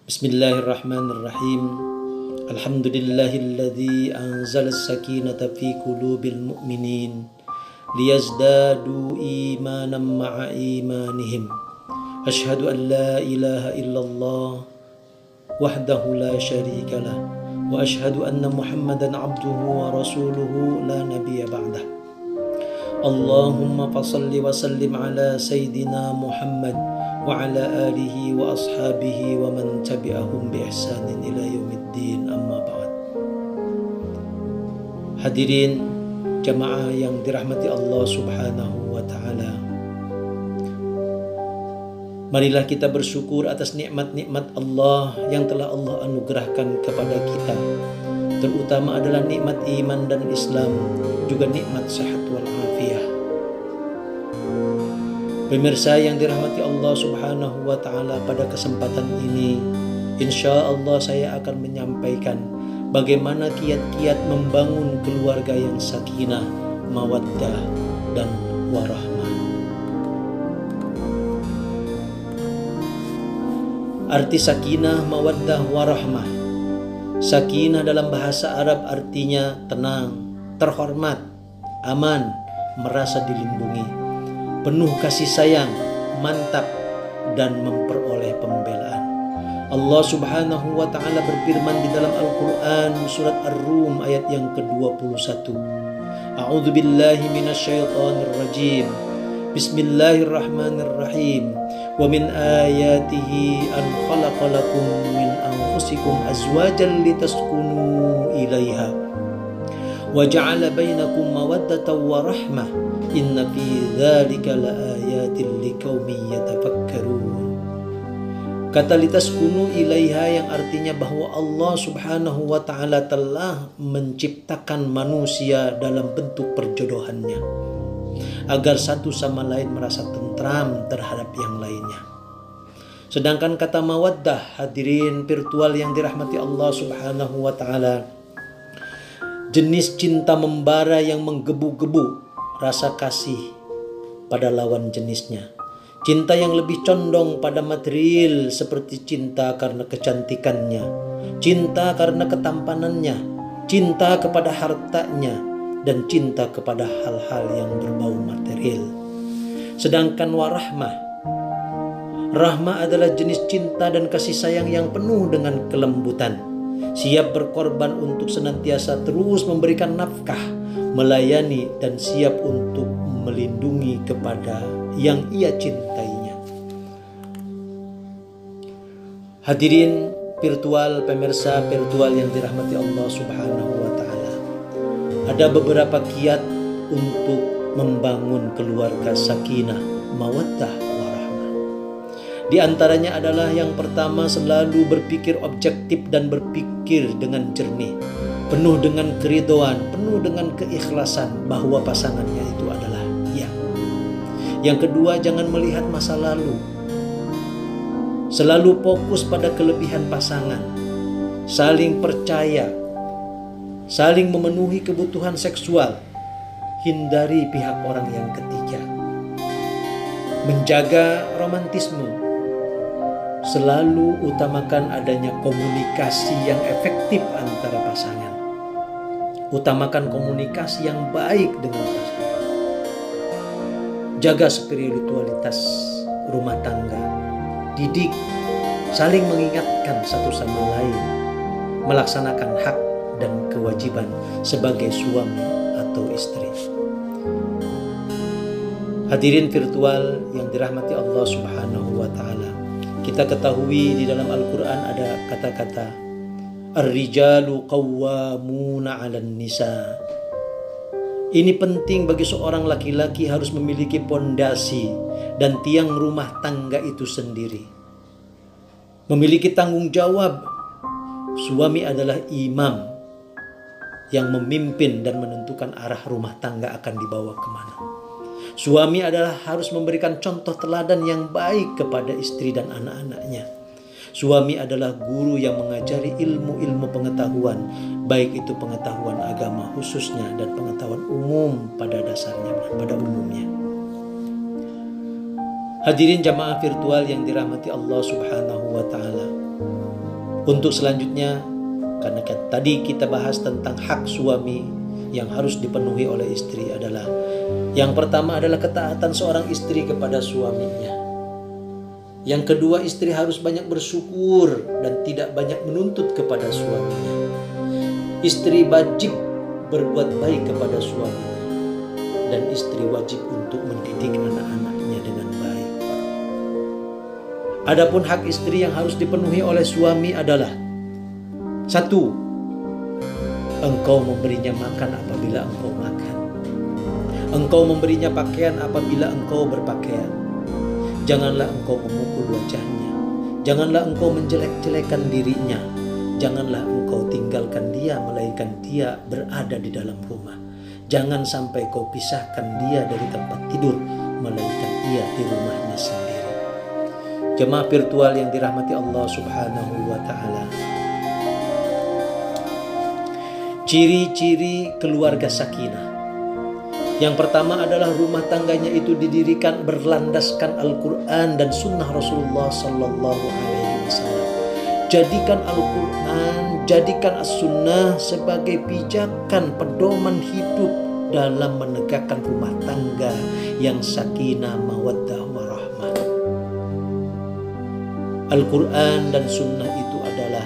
Bismillahirrahmanirrahim. Alhamdulillahilladzi anzala as-sakinata fi qulubil mu'minin liyazdadu imanan ma'a imanihim. Asyhadu an la ilaha illallah wahdahu la syarika lah wa asyhadu anna Muhammadan abduhu wa rasuluhu la nabiyya ba'dah. Allahumma fasalli wa sallim ala sayyidina Muhammad wa ala alihi wa ashabihi wa man tabi'ahum bi ihsanin ila yaumiddin, amma ba'd. Hadirin jamaah yang dirahmati Allah Subhanahu wa taala, marilah kita bersyukur atas nikmat-nikmat Allah yang telah Allah anugerahkan kepada kita, terutama adalah nikmat iman dan Islam, juga nikmat sehat wal afiyah. Pemirsa yang dirahmati Allah Subhanahu wa taala, pada kesempatan ini insya Allah saya akan menyampaikan bagaimana kiat-kiat membangun keluarga yang sakinah, mawaddah dan warahmah. Arti sakinah, mawaddah, warahmah. Sakinah dalam bahasa Arab artinya tenang, terhormat, aman, merasa dilindungi, penuh kasih sayang, mantap, dan memperoleh pembelaan. Allah Subhanahu wa ta'ala berfirman di dalam Al-Quran surat Ar-Rum ayat yang ke-21. A'udzu billahi minasyaitonir rajim. Bismillahirrahmanirrahim. Wa min ayatihi an khalaqalakum min anfusikum azwajan litaskunu ilaiha wa ja'ala bainakum mawaddatan wa rahmah inna fi dzalika laayatin liqaumin yatafakkarun. Kata litaskunu ilaiha yang artinya bahwa Allah Subhanahu wa taala telah menciptakan manusia dalam bentuk perjodohannya agar satu sama lain merasa tentram terhadap yang lainnya. Sedangkan kata mawaddah, hadirin virtual yang dirahmati Allah Subhanahu wa taala, jenis cinta membara yang menggebu-gebu rasa kasih pada lawan jenisnya. Cinta yang lebih condong pada material seperti cinta karena kecantikannya, cinta karena ketampanannya, cinta kepada hartanya, dan cinta kepada hal-hal yang berbau material. Sedangkan warahmah, rahmah adalah jenis cinta dan kasih sayang yang penuh dengan kelembutan, siap berkorban untuk senantiasa terus memberikan nafkah, melayani, dan siap untuk melindungi kepada yang ia cintainya. Hadirin virtual, pemirsa virtual yang dirahmati Allah Subhanahu wa ta'ala, ada beberapa kiat untuk membangun keluarga sakinah, mawaddah, warahmah. Di antaranya adalah yang pertama, selalu berpikir objektif dan berpikir dengan jernih, penuh dengan keridhaan, penuh dengan keikhlasan bahwa pasangannya itu adalah dia. Yang kedua, jangan melihat masa lalu. Selalu fokus pada kelebihan pasangan, saling percaya, saling memenuhi kebutuhan seksual, hindari pihak orang yang ketiga. Menjaga romantisme, selalu utamakan adanya komunikasi yang efektif antara pasangan. Utamakan komunikasi yang baik dengan pasangan. Jaga spiritualitas rumah tangga. Didik, saling mengingatkan satu sama lain, melaksanakan hak dan kewajiban sebagai suami atau istri. Hadirin virtual yang dirahmati Allah Subhanahu wa ta'ala, kita ketahui di dalam Al-Quran ada kata-kata Ar-rijalu qawwamuna 'alan nisa. Ini penting bagi seorang laki-laki, harus memiliki pondasi dan tiang rumah tangga itu sendiri. Memiliki tanggung jawab. Suami adalah imam yang memimpin dan menentukan arah rumah tangga akan dibawa kemana. Suami adalah harus memberikan contoh teladan yang baik kepada istri dan anak-anaknya. Suami adalah guru yang mengajari ilmu-ilmu pengetahuan, baik itu pengetahuan agama khususnya dan pengetahuan umum pada dasarnya dan pada umumnya. Hadirin jamaah virtual yang dirahmati Allah Subhanahu wa ta'ala, Untuk selanjutnya, karena tadi kita bahas tentang hak suami yang harus dipenuhi oleh istri adalah, yang pertama adalah ketaatan seorang istri kepada suaminya. Yang kedua, istri harus banyak bersyukur dan tidak banyak menuntut kepada suaminya. Istri wajib berbuat baik kepada suaminya, dan istri wajib untuk mendidik anak-anaknya dengan baik. Adapun hak istri yang harus dipenuhi oleh suami adalah: 1. Engkau memberinya makan apabila engkau makan. Engkau memberinya pakaian apabila engkau berpakaian. Janganlah engkau memukul wajahnya. Janganlah engkau menjelek-jelekan dirinya. Janganlah engkau tinggalkan dia melainkan dia berada di dalam rumah. Jangan sampai kau pisahkan dia dari tempat tidur melainkan ia di rumahnya sendiri. Jemaah virtual yang dirahmati Allah Subhanahu wa ta'ala, ciri-ciri keluarga sakinah. Yang pertama adalah rumah tangganya itu didirikan berlandaskan Al-Quran dan sunnah Rasulullah Sallallahu Alaihi Wasallam. Jadikan Al-Quran, jadikan As-Sunnah sebagai pijakan pedoman hidup dalam menegakkan rumah tangga yang sakinah, mawaddah, warahmah. Al-Quran dan sunnah itu adalah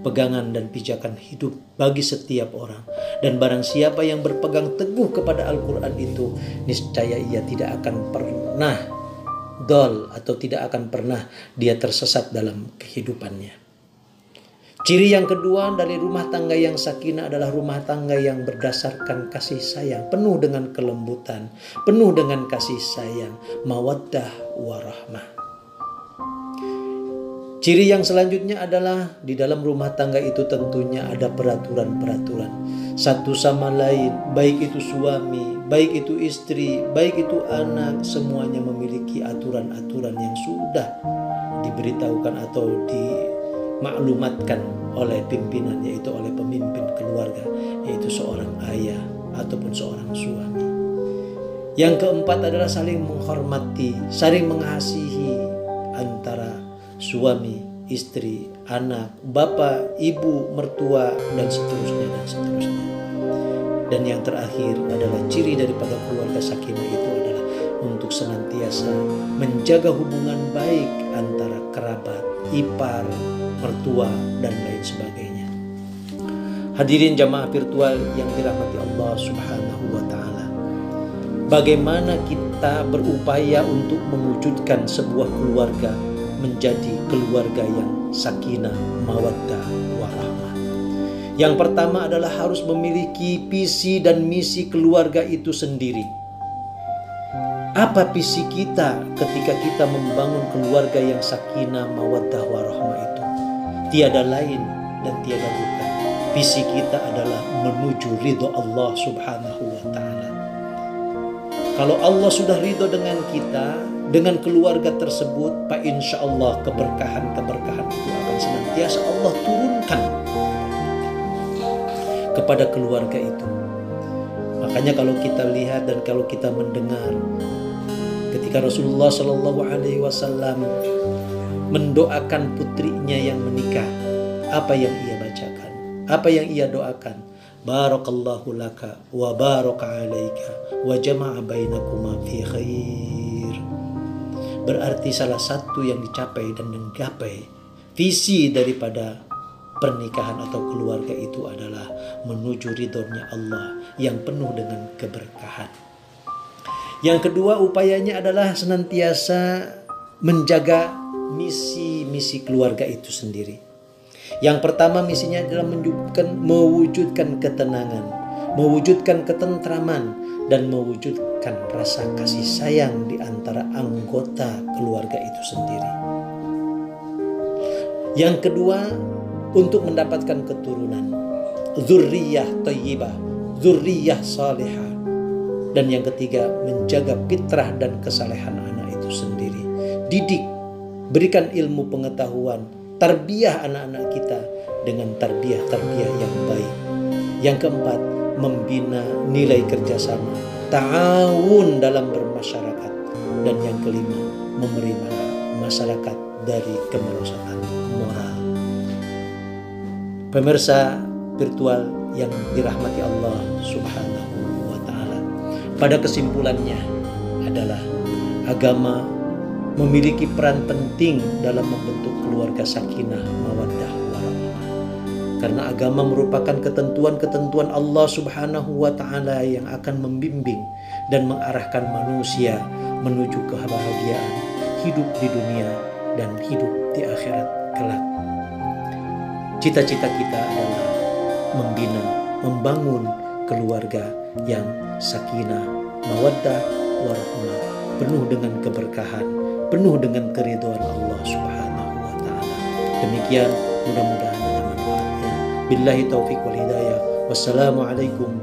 pegangan dan pijakan hidup bagi setiap orang. Dan barang siapa yang berpegang teguh kepada Al-Quran itu, niscaya ia tidak akan pernah dol atau tidak akan pernah dia tersesat dalam kehidupannya. Ciri yang kedua dari rumah tangga yang sakinah adalah rumah tangga yang berdasarkan kasih sayang, penuh dengan kelembutan, penuh dengan kasih sayang, mawaddah warahmah. Ciri yang selanjutnya adalah di dalam rumah tangga itu tentunya ada peraturan-peraturan satu sama lain, baik itu suami, baik itu istri, baik itu anak, semuanya memiliki aturan-aturan yang sudah diberitahukan atau dimaklumatkan oleh pimpinan, yaitu oleh pemimpin keluarga, yaitu seorang ayah ataupun seorang suami. Yang keempat adalah saling menghormati, saling mengasihi antara suami, istri, anak, bapak, ibu, mertua, dan seterusnya dan seterusnya. Dan yang terakhir adalah ciri daripada keluarga sakinah itu adalah untuk senantiasa menjaga hubungan baik antara kerabat, ipar, mertua, dan lain sebagainya. Hadirin jamaah virtual yang dirahmati Allah Subhanahu wa ta'ala, bagaimana kita berupaya untuk mewujudkan sebuah keluarga menjadi keluarga yang sakinah, mawaddah, warahmah. Yang pertama adalah harus memiliki visi dan misi keluarga itu sendiri. Apa visi kita ketika kita membangun keluarga yang sakinah, mawaddah, warahmah itu? Tiada lain dan tiada bukan. Visi kita adalah menuju ridho Allah Subhanahu wa ta'ala. Kalau Allah sudah ridho dengan kita, dengan keluarga tersebut, Pak, insya Allah keberkahan-keberkahan itu akan senantiasa Allah turunkan kepada keluarga itu. Makanya kalau kita lihat dan kalau kita mendengar ketika Rasulullah Shallallahu Alaihi Wasallam mendoakan putrinya yang menikah, apa yang ia bacakan, apa yang ia doakan? Barakallahu laka wa baraka alaika wa jama'a bainakuma fi khair. Berarti salah satu yang dicapai dan menggapai visi daripada pernikahan atau keluarga itu adalah menuju ridhonya Allah yang penuh dengan keberkahan. Yang kedua, upayanya adalah senantiasa menjaga misi-misi keluarga itu sendiri. Yang pertama, misinya adalah mewujudkan ketenangan, mewujudkan ketentraman, dan mewujudkan rasa kasih sayang di antara anggota keluarga itu sendiri. Yang kedua, untuk mendapatkan keturunan, dzurriyyah thayyibah, dzurriyyah salihah. Dan yang ketiga, menjaga fitrah dan kesalehan anak itu sendiri. Didik, berikan ilmu pengetahuan, tarbiyah anak-anak kita dengan tarbiyah yang baik. Yang keempat, membina nilai kerjasama, ta'awun dalam bermasyarakat. Dan yang kelima, memelihara masyarakat dari kemerosotan moral. Pemirsa virtual yang dirahmati Allah Subhanahu wa Ta'ala, pada kesimpulannya adalah agama memiliki peran penting dalam membentuk keluarga sakinah, mawaddah, warahmah. Karena agama merupakan ketentuan-ketentuan Allah Subhanahu wa Ta'ala yang akan membimbing dan mengarahkan manusia menuju kebahagiaan hidup di dunia dan hidup di akhirat kelak. Cita-cita kita adalah membina, membangun keluarga yang sakinah, mawaddah, warahmah, penuh dengan keberkahan, penuh dengan keridhaan Allah Subhanahu wa Ta'ala. Demikian, mudah-mudahan ada manfaatnya. Billahi taufiq wal hidayah. Wassalamualaikum